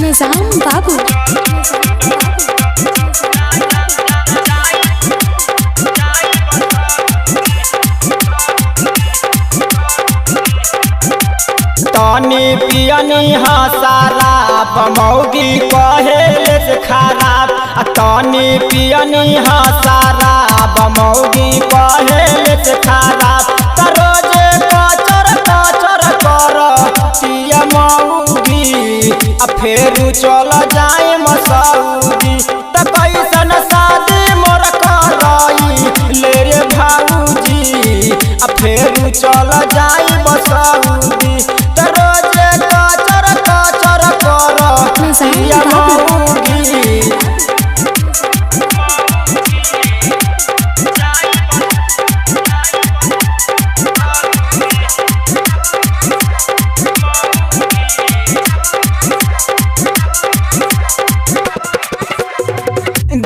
निजाम बाबू। तनी पियनी हसारा बमौगी कहेले से खराब। तनी पियनी हसारा बमौगी कहेले से खराब। रोजे कचर कचर कर पिया मौगी फेरू चल जाए मसौदी। त कैसन शादी मोर करई ले रे भाऊजी फेरू चल जाए मसौदी। रोजे कचर कचर कर पिया मौगी।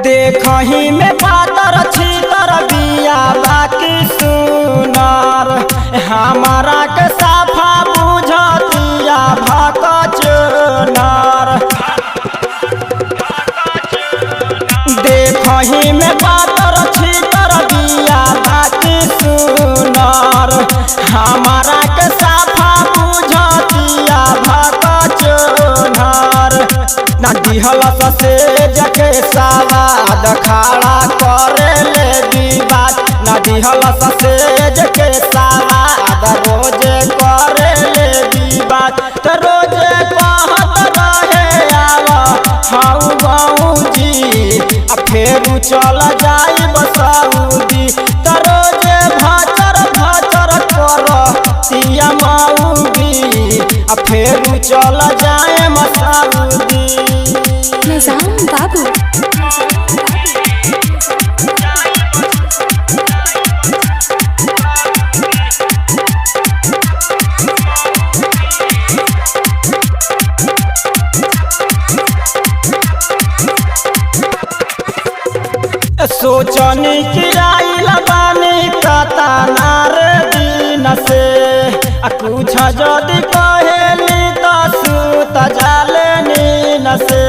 देखही में पातर छीतर बिया बाकी सुनर हमारा के साफा बुझतिया भकचनर। देखही में पातर छीतर बिया बाकी सुनर हमारा के साफा बुझतिया भकचनर। ना दिहल से जके सवाद खड़ा करे ले विवाद। ना दिहल से जके सवाद रोजे करे ले विवाद। तो रोजे कहत रहे आवा हाउ बाऊजी फेरू चल जाई बसौदी। तो रोजे भाचर भाचर कर पिया मौगी फेरू चल जाए मसौदी। निजाम बाबू। सोचनी कि आइल बानी कतनार दिन से कुछ जदि कहेली तो सुत जाले नीन से।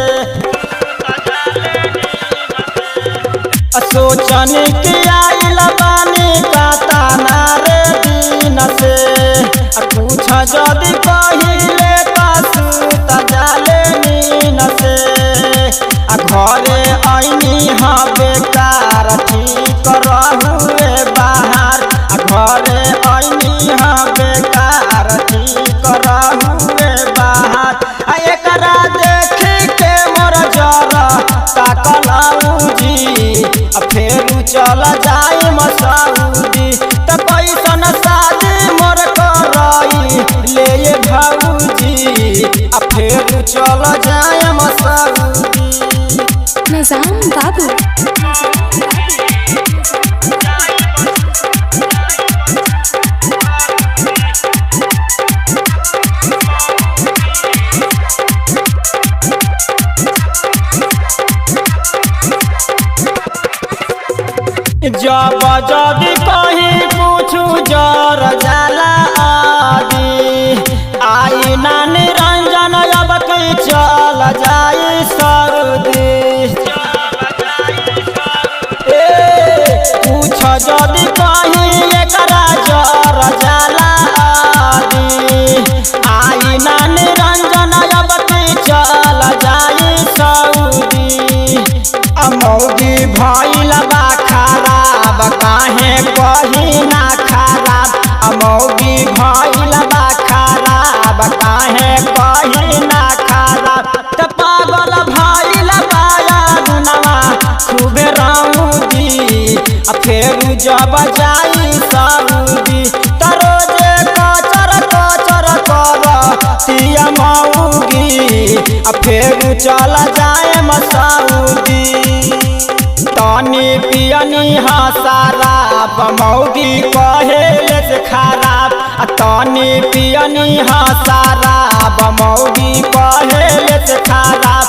सोचनी कि आइल बानी कतनार दिन से कुछ जदि कहिले तो सुत जाले नीन से। घरे आईनी हाँ बेकार ठीक रहुए बाहर। घरे आईनी हाँ बेकार ठीक रहुए बाहर। एकरा देखी के मोर जरा ताकलौजी फेरू चल जाए मसौदी। त कैसन शादी मोर करई ले भाऊजी फेरू चल जाए मसौदी। निजाम बाबू। जब जदि कहीं पूछू जर जाला आदि आई ना निरंजन अब कहीं चल जाई सर्दी। पूछ जदि कहीं एकरा जर जाला आदि आई ना निरंजन अब कहीं चल जाई सऊदी। मौगी भइल बा खराब काहे कही ना खराब। मौगी भइल बा खराब काहे कही ना खराब। त पागल भइल बा गुनवा खूबे रौदी फेरू जब जाई सऊदी। त रोजे कचर कचर कर पिया मौगी फेरू चल जाए मसौदी। तनी पियनी हसारा बमौगी कहेले से खराब। तनी पियनी हसारा बमौगी कहेले से खराब।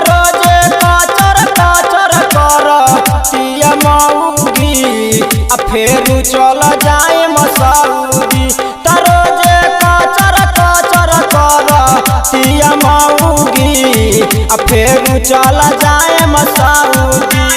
रोजे कचर कचर कर पिया मौगी फेरू चल जाए मसौदी। रोजे कचर कचर कर पिया मऊगी, फेरू चल जाए मसऊगी।